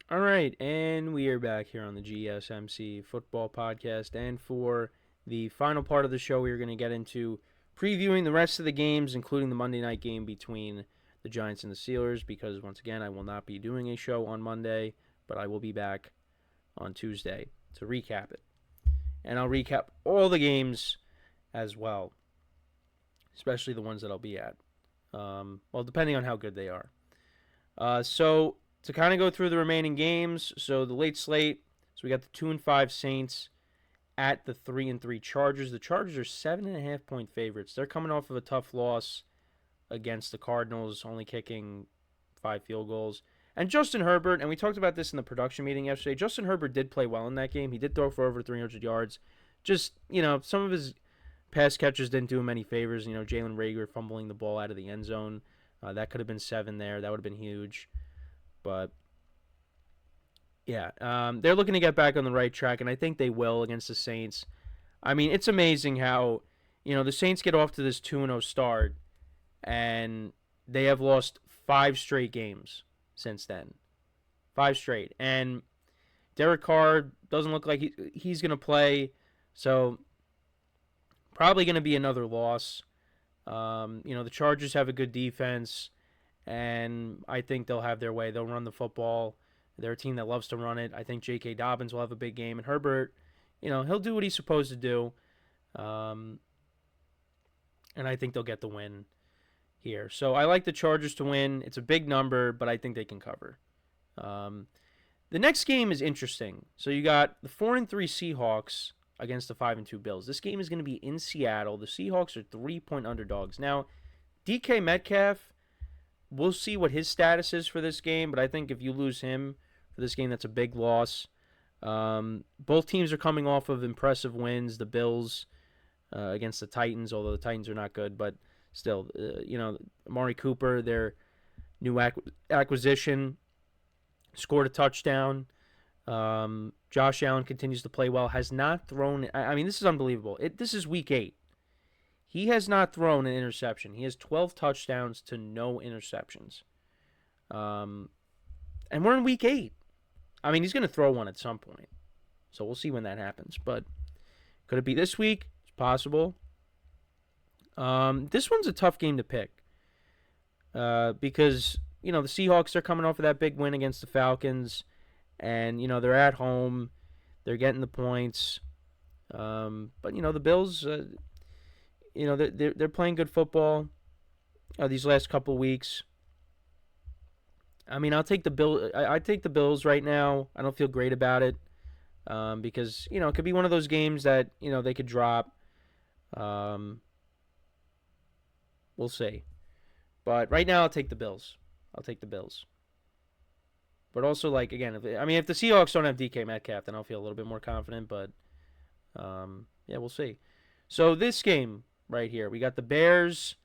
All right, and we are back here on the GSMC football podcast. And for the final part of the show, we are going to get into previewing the rest of the games, including the Monday night game between the Giants and the Steelers, because once again, I will not be doing a show on Monday, but I will be back on Tuesday to recap it. And I'll recap all the games as well, especially the ones that I'll be at. Well, depending on how good they are. So to kind of go through the remaining games, so the late slate. So we got the 2-5 Saints at the 3-3 Chargers. The Chargers are 7.5-point favorites. They're coming off of a tough loss against the Cardinals, only kicking 5 field goals. And Justin Herbert, and we talked about this in the production meeting yesterday. Justin Herbert did play well in that game. He did throw for over 300 yards. Just, some of his pass catchers didn't do him any favors. Jalen Reagor fumbling the ball out of the end zone. That could have been 7 there. That would have been huge. But, yeah, they're looking to get back on the right track, and I think they will against the Saints. I mean, it's amazing how, the Saints get off to this 2-0 start, and they have lost 5 straight games since then. 5 straight. And Derek Carr doesn't look like he's going to play, so probably going to be another loss. The Chargers have a good defense, and I think they'll have their way. They'll run the football. They're a team that loves to run it. I think J.K. Dobbins will have a big game, and Herbert, he'll do what he's supposed to do, and I think they'll get the win here. So I like the Chargers to win. It's a big number, but I think they can cover. The next game is interesting. So you got the 4-3 Seahawks against the 5-2 Bills. This game is going to be in Seattle. The Seahawks are 3-point underdogs. Now, DK Metcalf, we'll see what his status is for this game, but I think if you lose him for this game, that's a big loss. Both teams are coming off of impressive wins. The Bills against the Titans, although the Titans are not good, but still, Amari Cooper, their new acquisition, scored a touchdown. Josh Allen continues to play well. Has not thrown. I mean, this is unbelievable. This is week 8. He has not thrown an interception. He has 12 touchdowns to no interceptions. And we're in week 8. I mean, he's going to throw one at some point. So we'll see when that happens. But could it be this week? It's possible. This one's a tough game to pick. Because, the Seahawks are coming off of that big win against the Falcons. And, they're at home. They're getting the points. But, the Bills, they're playing good football these last couple of weeks. I mean, I'll take the Bill. I take the Bills right now. I don't feel great about it because, it could be one of those games that, they could drop. We'll see. But right now, I'll take the Bills. But also, again, if the Seahawks don't have DK Metcalf, then I'll feel a little bit more confident. But, yeah, we'll see. So this game right here, we got the Bears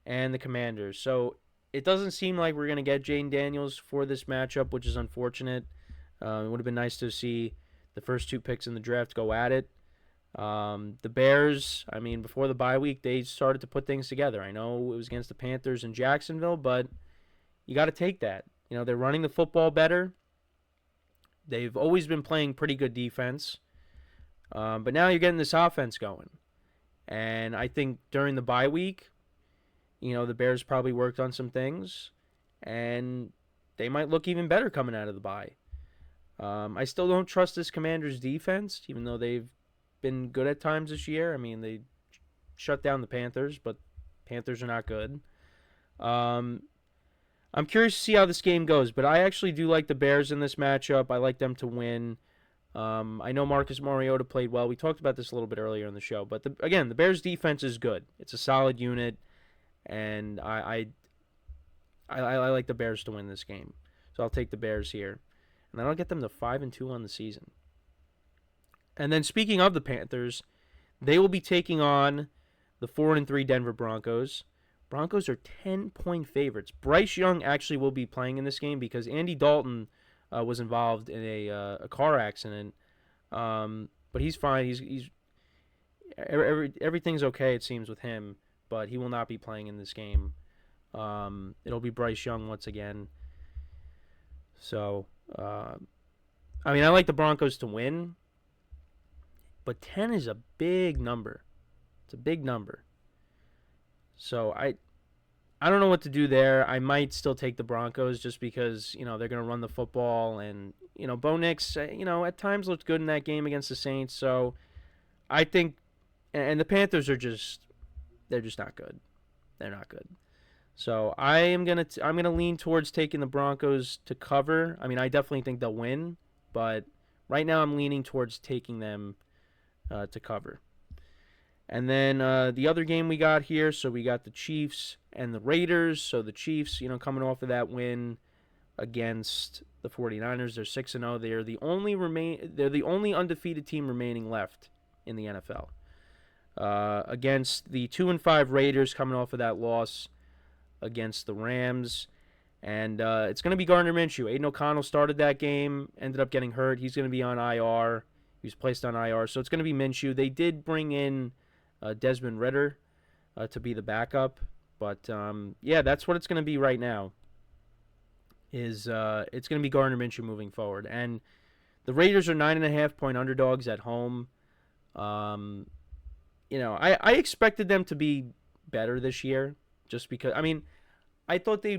and the Commanders. So it doesn't seem like we're going to get Jane Daniels for this matchup, which is unfortunate. It would have been nice to see the first 2 picks in the draft go at it. The Bears, before the bye week, they started to put things together. I know it was against the Panthers in Jacksonville, but you got to take that. They're running the football better. They've always been playing pretty good defense. But now you're getting this offense going. And I think during the bye week, the Bears probably worked on some things. And they might look even better coming out of the bye. I still don't trust this Commanders defense, even though they've been good at times this year. They shut down the Panthers, but Panthers are not good. I'm curious to see how this game goes, but I actually do like the Bears in this matchup. I like them to win. I know Marcus Mariota played well. We talked about this a little bit earlier in the show, but the Bears defense is good. It's a solid unit, and I like the Bears to win this game. So I'll take the Bears here, and then I'll get them to 5-2 on the season. And then speaking of the Panthers, they will be taking on the 4-3 Denver Broncos. Broncos are 10-point favorites. Bryce Young actually will be playing in this game because Andy Dalton was involved in a car accident, but he's fine. He's everything's okay, it seems, with him, but he will not be playing in this game. It'll be Bryce Young once again. So Uh, I like the Broncos to win, but 10 is a big number. It's a big number. So I don't know what to do there. I might still take the Broncos just because, they're going to run the football. And, Bo Nix, at times looked good in that game against the Saints. So I think, and the Panthers they're just not good. They're not good. So I'm gonna lean towards taking the Broncos to cover. I definitely think they'll win, but right now I'm leaning towards taking them to cover. And then the other game we got here, so we got the Chiefs and the Raiders. So the Chiefs, coming off of that win against the 49ers, they're 6-0. They're the only undefeated team remaining left in the NFL. Against the 2-5 Raiders, coming off of that loss against the Rams. And it's going to be Gardner Minshew. Aiden O'Connell started that game, ended up getting hurt. He's going to be on IR. He was placed on IR. So it's going to be Minshew. They did bring in Desmond Ridder to be the backup. But, that's what it's going to be right now. It's going to be Gardner Minshew moving forward. And the Raiders are 9.5-point underdogs at home. I expected them to be better this year just because, I thought they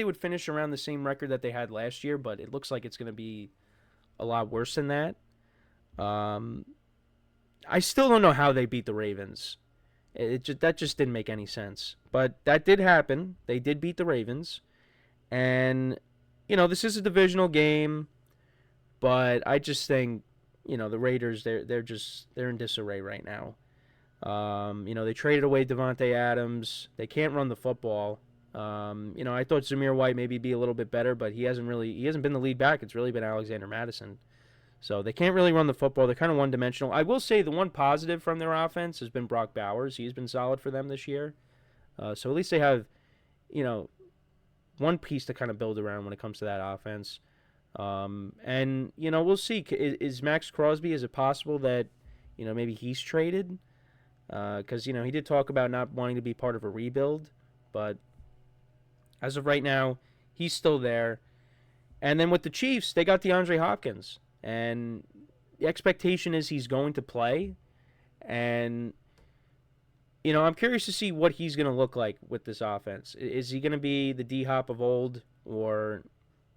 would finish around the same record that they had last year, but it looks like it's going to be a lot worse than that. I still don't know how they beat the Ravens. That just didn't make any sense. But that did happen. They did beat the Ravens. And, this is a divisional game, but I just think, the Raiders, they're in disarray right now. They traded away Devontae Adams. They can't run the football. I thought Zamir White maybe be a little bit better, but he hasn't been the lead back. It's really been Alexander Mattison. So they can't really run the football. They're kind of one-dimensional. I will say the one positive from their offense has been Brock Bowers. He's been solid for them this year. So at least they have, one piece to kind of build around when it comes to that offense. And, we'll see. Is Max Crosby, is it possible that, maybe he's traded? Because, he did talk about not wanting to be part of a rebuild. But as of right now, he's still there. And then with the Chiefs, they got DeAndre Hopkins. And the expectation is he's going to play. And, I'm curious to see what he's going to look like with this offense. Is he going to be the D-Hop of old or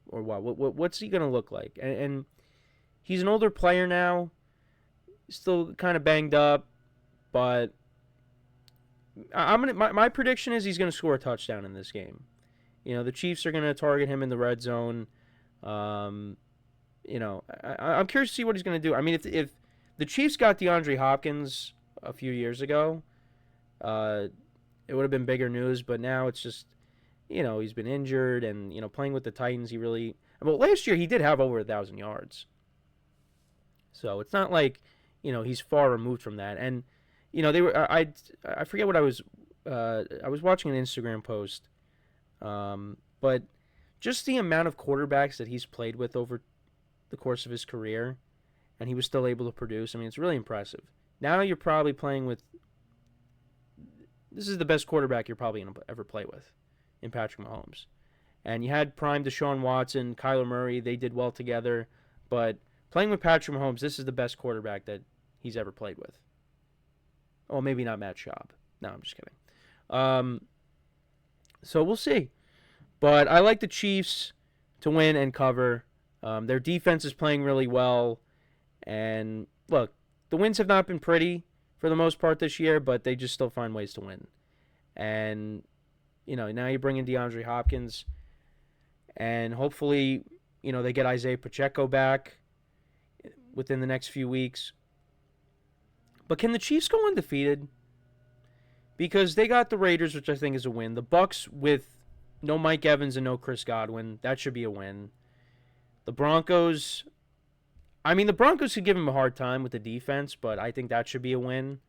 what? What's he going to look like? And he's an older player now. Still kind of banged up. But my prediction is he's going to score a touchdown in this game. The Chiefs are going to target him in the red zone. I'm curious to see what he's going to do. If the Chiefs got DeAndre Hopkins a few years ago, it would have been bigger news. But now it's just, he's been injured and, playing with the Titans, last year he did have over 1,000 yards. So it's not like, he's far removed from that. And, they were, I forget what I was watching an Instagram post, but just the amount of quarterbacks that he's played with over the course of his career, and he was still able to produce. It's really impressive. Now you're probably playing with, this is the best quarterback you're probably going to ever play with in Patrick Mahomes. And you had prime Deshaun Watson, Kyler Murray, they did well together, but playing with Patrick Mahomes, this is the best quarterback that he's ever played with. Oh, maybe not Matt Schaub. No, I'm just kidding. So we'll see. But I like the Chiefs to win and cover. Their defense is playing really well. And look, the wins have not been pretty for the most part this year, but they just still find ways to win. And, now you bring in DeAndre Hopkins. And hopefully, they get Isaiah Pacheco back within the next few weeks. But can the Chiefs go undefeated? Because they got the Raiders, which I think is a win. The Bucs with no Mike Evans and no Chris Godwin, that should be a win. The Broncos, the Broncos could give them a hard time with the defense, but I think that should be a win.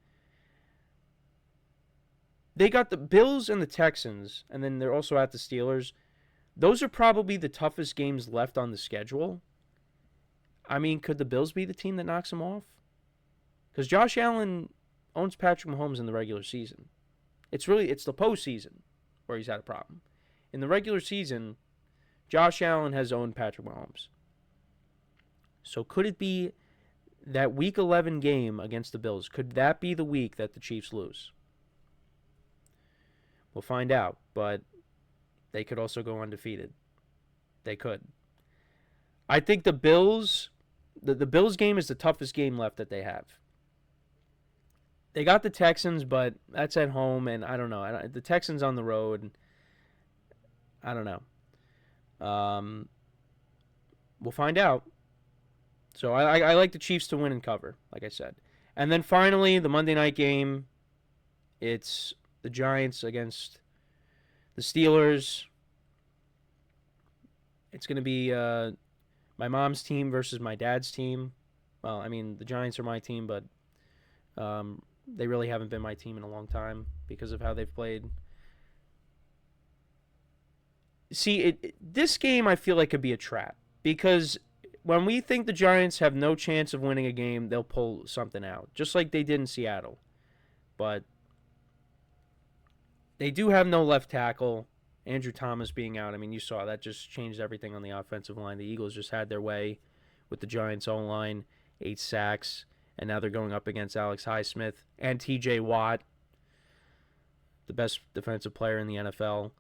They got the Bills and the Texans, and then they're also at the Steelers. Those are probably the toughest games left on the schedule. Could the Bills be the team that knocks them off? Because Josh Allen owns Patrick Mahomes in the regular season. It's the postseason where he's had a problem. In the regular season, Josh Allen has owned Patrick Mahomes. So could it be that Week 11 game against the Bills? Could that be the week that the Chiefs lose? We'll find out, but they could also go undefeated. They could. I think the Bills, the Bills game is the toughest game left that they have. They got the Texans, but that's at home, and I don't know. The Texans on the road, I don't know. We'll find out. So I like the Chiefs to win and cover, like I said. And then finally, the Monday night game, it's the Giants against the Steelers. It's going to be my mom's team versus my dad's team. Well, I mean, the Giants are my team, but they really haven't been my team in a long time because of how they've played. See, this game I feel like could be a trap because when we think the Giants have no chance of winning a game, they'll pull something out, just like they did in Seattle. But they do have no left tackle. Andrew Thomas being out, I mean, you saw that just changed everything on the offensive line. The Eagles just had their way with the Giants' O-line, 8 sacks, and now they're going up against Alex Highsmith and T.J.Watt, the best defensive player in the NFL.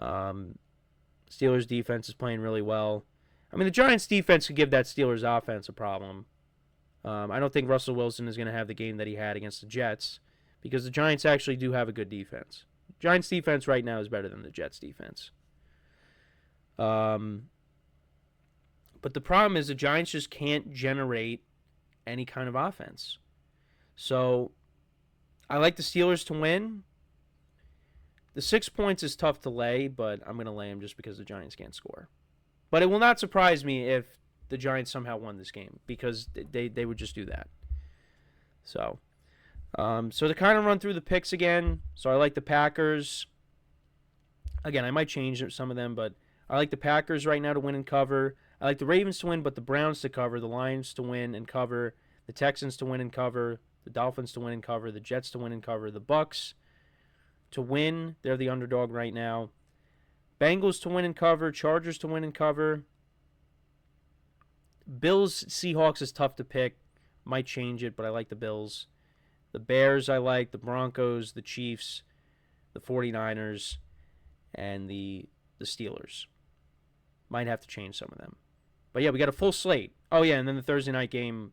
Steelers' defense is playing really well. I mean, the Giants' defense could give that Steelers' offense a problem. I don't think Russell Wilson is going to have the game that he had against the Jets because the Giants actually do have a good defense. Giants' defense right now is better than the Jets' defense. But the problem is the Giants just can't generate any kind of offense. So I like the Steelers to win. The 6 points is tough to lay, but I'm going to lay them just because the Giants can't score. But it will not surprise me if the Giants somehow won this game because they would just do that. So to kind of run through the picks again, so I like the Packers. Again, I might change some of them, but I like the Packers right now to win and cover. I like the Ravens to win, but the Browns to cover, the Lions to win and cover, the Texans to win and cover, the Dolphins to win and cover, the Jets to win and cover, the Bucks to win. They're the underdog right now. Bengals to win and cover, Chargers to win and cover. Bills, Seahawks is tough to pick. Might change it, but I like the Bills. The Bears I like, the Broncos, the Chiefs, the 49ers, and the Steelers. Might have to change some of them. But yeah, we got a full slate. Oh yeah, and then the Thursday night game,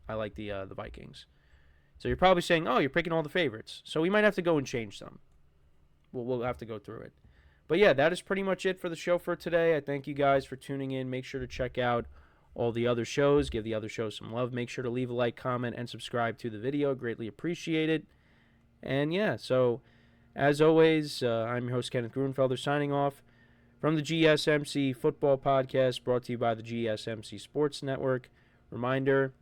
I like the Vikings. So you're probably saying, oh, you're picking all the favorites. So we might have to go and change some. We'll have to go through it. But yeah, that is pretty much it for the show for today. I thank you guys for tuning in. Make sure to check out all the other shows. Give the other shows some love. Make sure to leave a like, comment, and subscribe to the video. Greatly appreciate it. And yeah, so as always, I'm your host, Kenneth Grunfelder, signing off from the GSMC Football Podcast, brought to you by the GSMC Sports Network. Reminder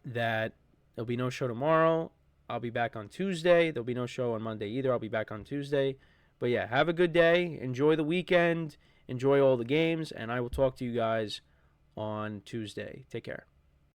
that there'll be no show tomorrow. I'll be back on Tuesday. There'll be no show on Monday either. I'll be back on Tuesday. But yeah, have a good day. Enjoy the weekend. Enjoy all the games. And I will talk to you guys on Tuesday. Take care.